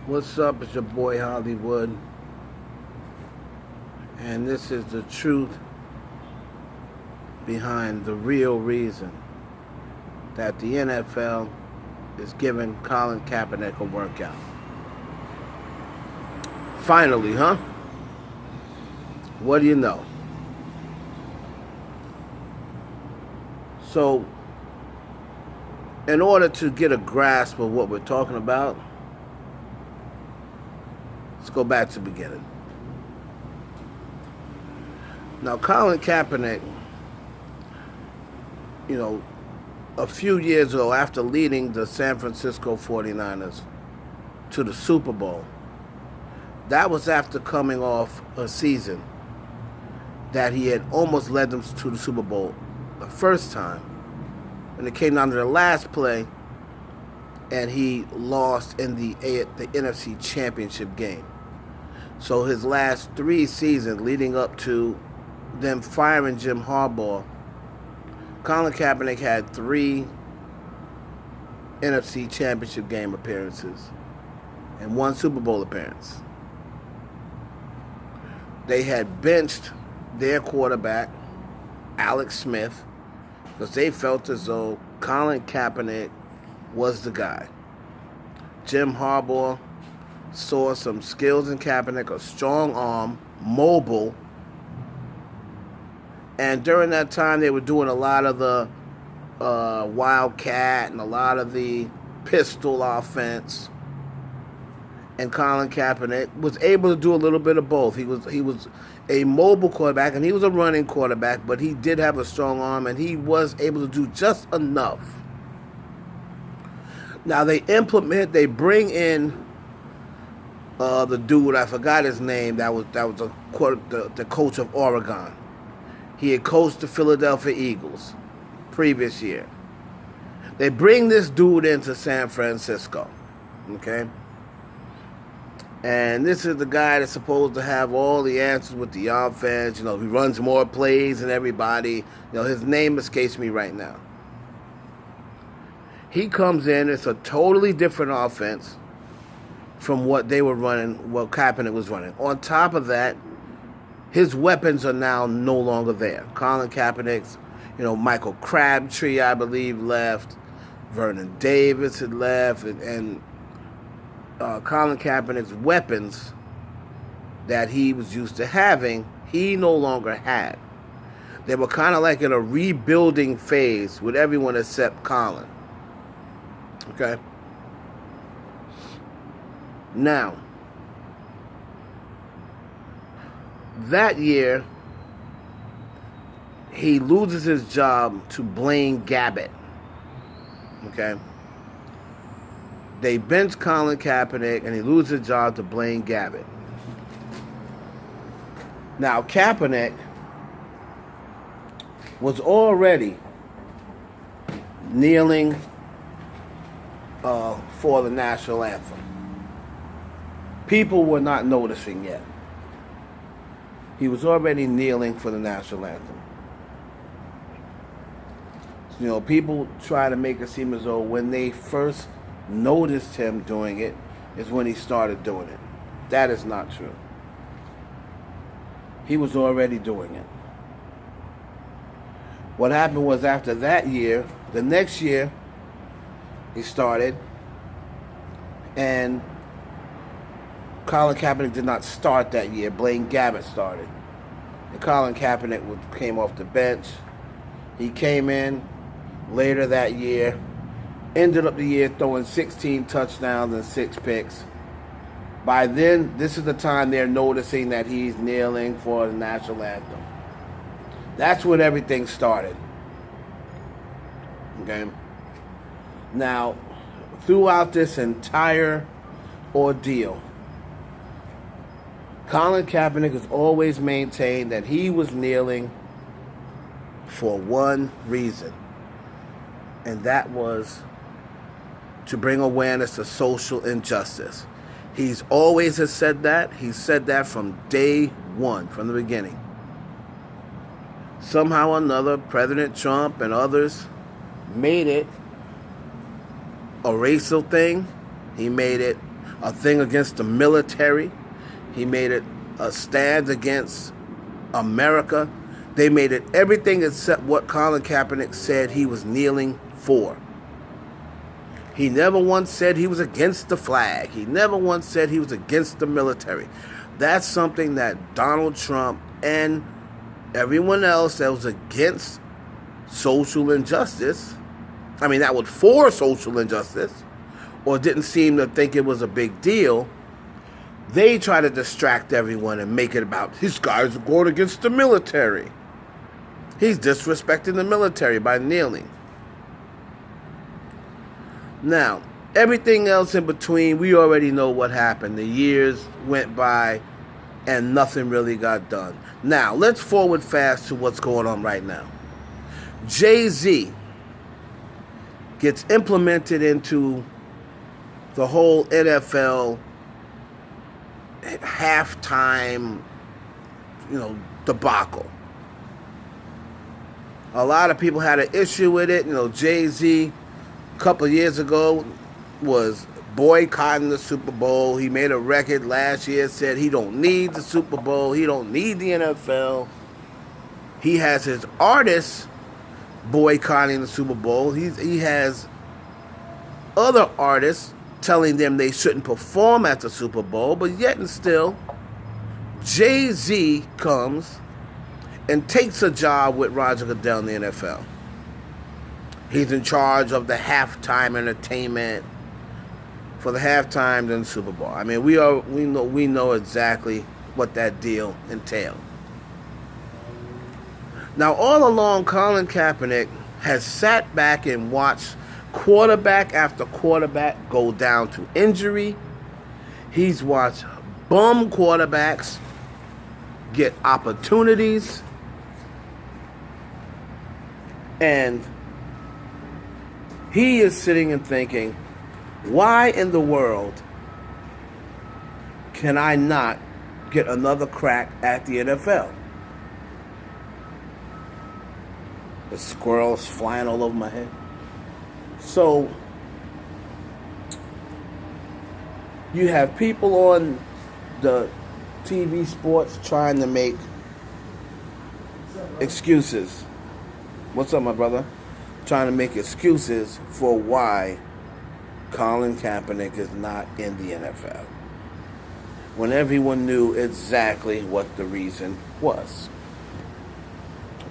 What's up? It's your boy Hollywood, and this is the truth behind the real reason that the NFL is giving Colin Kaepernick a workout. Finally, huh? What do you know? So, in order to get a grasp of what we're talking about, let's go back to the beginning. Now, Colin Kaepernick, a few years ago, after leading the San Francisco 49ers to the Super Bowl, that was after coming off a season that he had almost led them to the Super Bowl the first time. And it came down to the last play, and he lost in the NFC Championship game. So his last 3 seasons leading up to them firing Jim Harbaugh, Colin Kaepernick had 3 NFC Championship game appearances and 1 Super Bowl appearance. They had benched their quarterback, Alex Smith, because they felt as though Colin Kaepernick was the guy. Jim Harbaugh saw some skills in Kaepernick, a strong arm, mobile, and during that time they were doing a lot of the wildcat and a lot of the pistol offense. And Colin Kaepernick was able to do a little bit of both. He was a mobile quarterback, and he was a running quarterback, but he did have a strong arm, and he was able to do just enough. Now they bring in the dude, I forgot his name, that was the coach of Oregon. He had coached the Philadelphia Eagles previous year. They bring this dude into San Francisco, okay? And this is the guy that's supposed to have all the answers with the offense. He runs more plays than everybody. His name escapes me right now. He comes in, it's a totally different offense from what they were running, what Kaepernick was running. On top of that, his weapons are now no longer there. Colin Kaepernick's, Michael Crabtree, I believe, left. Vernon Davis had left, and Colin Kaepernick's weapons that he was used to having, he no longer had. They were kind of like in a rebuilding phase with everyone except Colin. Okay? Now, that year, he loses his job to Blaine Gabbert. Okay? They bench Colin Kaepernick, and he loses his job to Blaine Gabbert. Now, Kaepernick was already kneeling for the National Anthem. People were not noticing yet. He was already kneeling for the National Anthem. People try to make it seem as though when they first noticed him doing it is when he started doing it. That is not true. He was already doing it. What happened was after that year, the next year, he started, and Colin Kaepernick did not start that year. Blaine Gabbert started. And Colin Kaepernick came off the bench. He came in later that year, ended up the year throwing 16 touchdowns and 6 picks. By then, this is the time they're noticing that he's kneeling for the National Anthem. That's when everything started. Okay? Now, throughout this entire ordeal, Colin Kaepernick has always maintained that he was kneeling for one reason, and that was to bring awareness to social injustice. He's always has said that. He said that from day one, from the beginning. Somehow or another, President Trump and others made it a racial thing. He made it a thing against the military. He made it a stand against America. They made it everything except what Colin Kaepernick said he was kneeling for. He never once said he was against the flag. He never once said he was against the military. That's something that Donald Trump and everyone else that was against social injustice, that was for social injustice, or didn't seem to think it was a big deal, they try to distract everyone and make it about, this guy's going against the military. He's disrespecting the military by kneeling. Now, everything else in between, we already know what happened. The years went by and nothing really got done. Now, let's forward fast to what's going on right now. Jay-Z gets implemented into the whole NFL halftime, debacle. A lot of people had an issue with it. Jay-Z, a couple of years ago, was boycotting the Super Bowl. He made a record last year, said he don't need the Super Bowl. He don't need the NFL. He has his artists boycotting the Super Bowl. He has other artists telling them they shouldn't perform at the Super Bowl, but yet and still, Jay-Z comes and takes a job with Roger Goodell in the NFL. He's in charge of the halftime entertainment for the halftime in the Super Bowl. We know exactly what that deal entailed. Now, all along, Colin Kaepernick has sat back and watched quarterback after quarterback go down to injury. He's watched bum quarterbacks get opportunities. And he is sitting and thinking, why in the world can I not get another crack at the NFL? The squirrels flying all over my head. So, you have people on the TV sports trying to make excuses. What's up, my brother? Trying to make excuses for why Colin Kaepernick is not in the NFL, when everyone knew exactly what the reason was.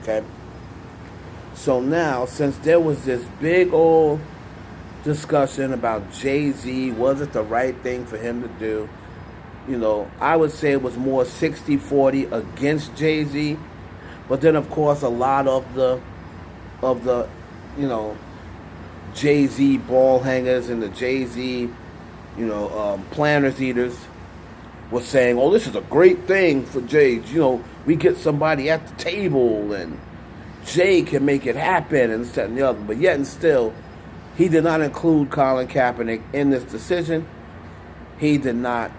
Okay? So now, since there was this big old discussion about Jay-Z, was it the right thing for him to do? I would say it was more 60-40 against Jay-Z. But then, of course, a lot of the Jay-Z ball hangers and the Jay-Z, planners eaters was saying, oh, this is a great thing for Jay. We get somebody at the table and Jay can make it happen and this, that, and the other. But yet and still, he did not include Colin Kaepernick in this decision. He did not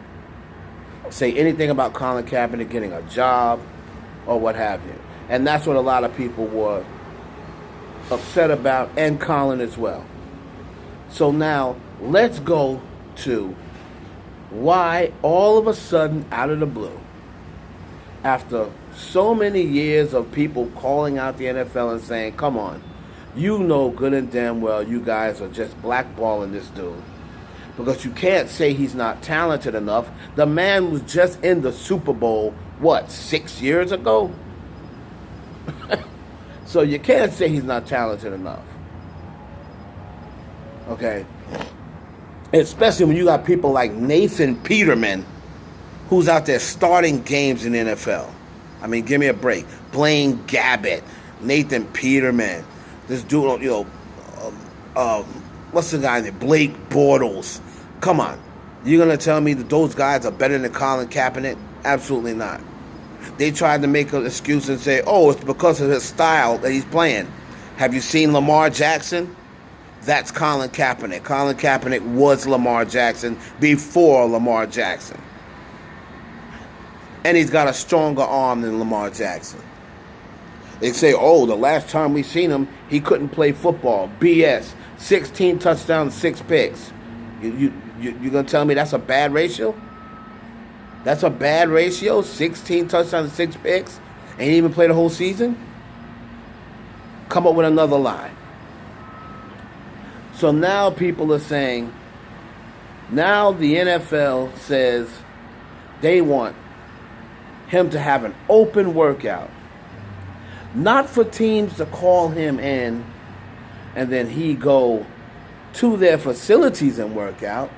say anything about Colin Kaepernick getting a job or what have you. And that's what a lot of people were upset about, and Colin as well. So now, let's go to why all of a sudden, out of the blue, after so many years of people calling out the NFL and saying, come on, you know good and damn well you guys are just blackballing this dude, because you can't say he's not talented enough. The man was just in the Super Bowl, 6 years ago? So you can't say he's not talented enough. Okay? Especially when you got people like Nathan Peterman, who's out there starting games in the NFL. Give me a break. Blaine Gabbert, Nathan Peterman, this dude, what's the guy name? Blake Bortles. Come on. You're going to tell me that those guys are better than Colin Kaepernick? Absolutely not. They tried to make an excuse and say, oh, it's because of his style that he's playing. Have you seen Lamar Jackson? That's Colin Kaepernick. Colin Kaepernick was Lamar Jackson before Lamar Jackson. And he's got a stronger arm than Lamar Jackson. They say, oh, the last time we seen him, he couldn't play football. BS. 16 touchdowns, 6 picks. You're going to tell me that's a bad ratio? That's a bad ratio? 16 touchdowns, 6 picks, ain't even played the whole season? Come up with another lie. So now people are saying, now the NFL says they want him to have an open workout. Not for teams to call him in and then he go to their facilities and work out.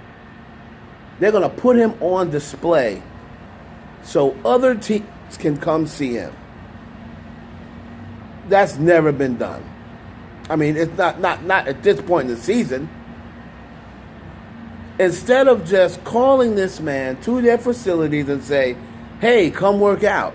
They're going to put him on display so other teams can come see him. That's never been done. I mean, it's not at this point in the season. Instead of just calling this man to their facilities and say, hey, come work out.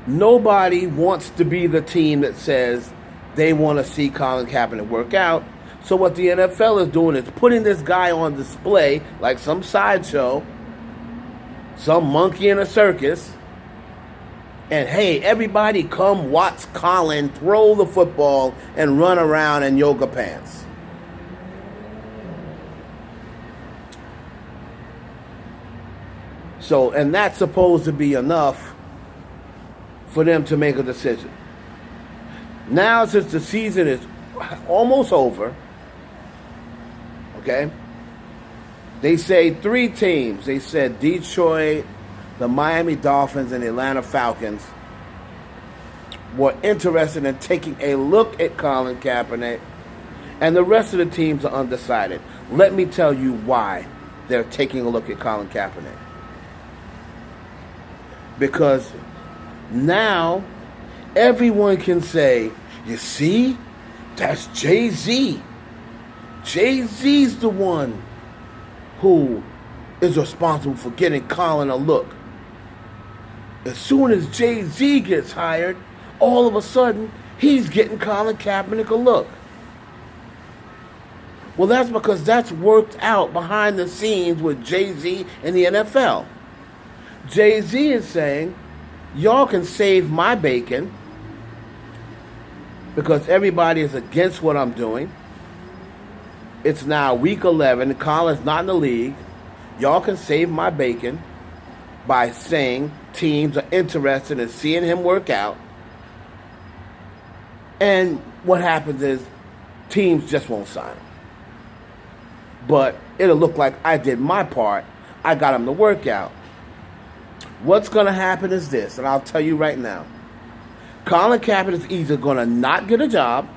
Nobody wants to be the team that says they want to see Colin Kaepernick work out. So what the NFL is doing is putting this guy on display like some sideshow, some monkey in a circus. And hey, everybody come watch Colin throw the football and run around in yoga pants. So, and that's supposed to be enough for them to make a decision. Now, since the season is almost over, okay, they say 3 teams. They said Detroit, the Miami Dolphins, and the Atlanta Falcons were interested in taking a look at Colin Kaepernick, and the rest of the teams are undecided. Let me tell you why they're taking a look at Colin Kaepernick. Because now everyone can say, you see, that's Jay-Z. Jay-Z's the one who is responsible for getting Colin a look. As soon as Jay-Z gets hired, all of a sudden, he's getting Colin Kaepernick a look. Well, that's because that's worked out behind the scenes with Jay-Z and the NFL. Jay-Z is saying, y'all can save my bacon because everybody is against what I'm doing. It's now week 11. Colin's not in the league. Y'all can save my bacon by saying teams are interested in seeing him work out. And what happens is teams just won't sign him. But it'll look like I did my part. I got him to work out. What's going to happen is this, and I'll tell you right now. Colin Kaepernick is either going to not get a job,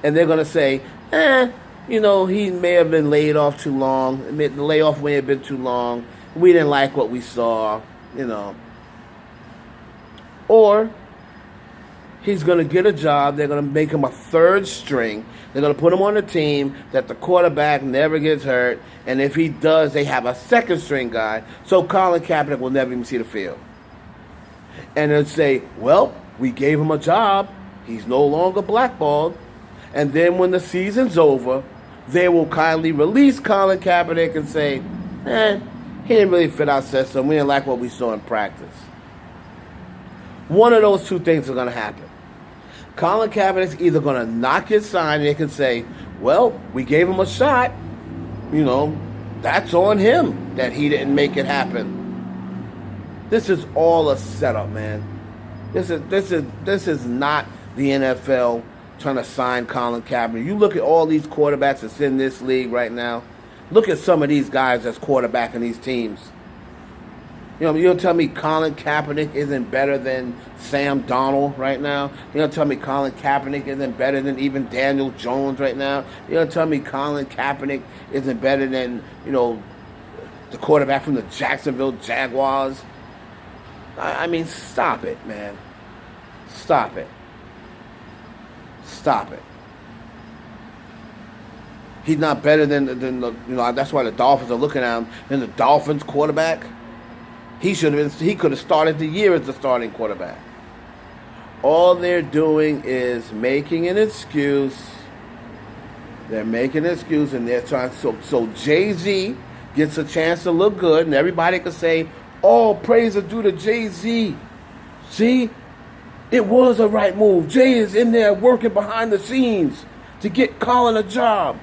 and they're going to say, he may have been laid off too long. The layoff may have been too long. We didn't like what we saw, Or he's going to get a job. They're going to make him a third string. They're going to put him on a team that the quarterback never gets hurt. And if he does, they have a second string guy. So Colin Kaepernick will never even see the field. And they'll say, well, we gave him a job. He's no longer blackballed. And then when the season's over, they will kindly release Colin Kaepernick and say, he didn't really fit our system. We didn't like what we saw in practice. One of those two things are going to happen. Colin Kaepernick's either going to not get signed, and they can say, well, we gave him a shot. That's on him that he didn't make it happen. This is all a setup, man. This is not the NFL trying to sign Colin Kaepernick. You look at all these quarterbacks that's in this league right now. Look at some of these guys that's quarterbacking these teams. You'll tell me Colin Kaepernick isn't better than Sam Darnold right now. You'll tell me Colin Kaepernick isn't better than even Daniel Jones right now. You'll tell me Colin Kaepernick isn't better than, the quarterback from the Jacksonville Jaguars. I mean, stop it, man. Stop it. Stop it. He's not better than the, that's why the Dolphins are looking at him, than the Dolphins quarterback. He could have started the year as the starting quarterback. All they're doing is making an excuse. They're making an excuse, and they're trying. So Jay-Z gets a chance to look good, and everybody can say, "All praise is due to Jay-Z." See, it was a right move. Jay is in there working behind the scenes to get Colin a job.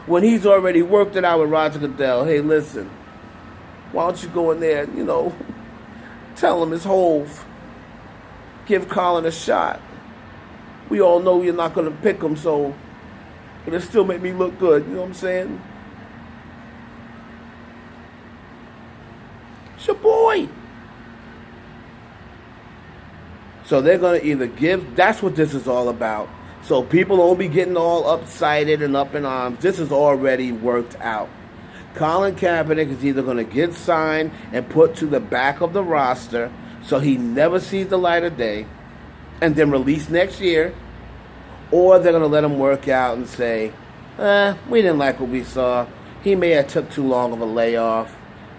When he's already worked it out with Roger Goodell. Hey, listen, why don't you go in there and, tell him it's Hove. Give Colin a shot. We all know you're not going to pick him, so it'll still make me look good. You know what I'm saying? It's your boy. So they're going to either give, that's what this is all about. So people won't be getting all upsided and up in arms. This is already worked out. Colin Kaepernick is either going to get signed and put to the back of the roster so he never sees the light of day and then released next year, or they're going to let him work out and say, we didn't like what we saw. He may have took too long of a layoff.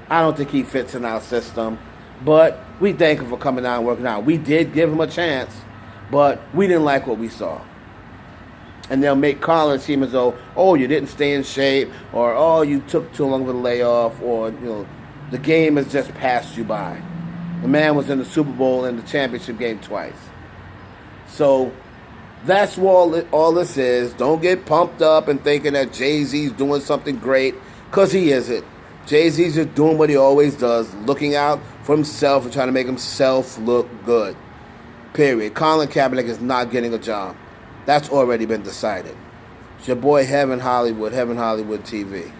I don't think he fits in our system. But we thank him for coming out and working out. We did give him a chance, but we didn't like what we saw. And they'll make Colin seem as though, you didn't stay in shape, or, you took too long of a layoff, or, the game has just passed you by. The man was in the Super Bowl and the championship game twice. So that's what all this is. Don't get pumped up and thinking that Jay-Z's doing something great, because he isn't. Jay-Z's just doing what he always does, looking out for himself and trying to make himself look good. Period. Colin Kaepernick is not getting a job. That's already been decided. It's your boy Heaven Hollywood TV.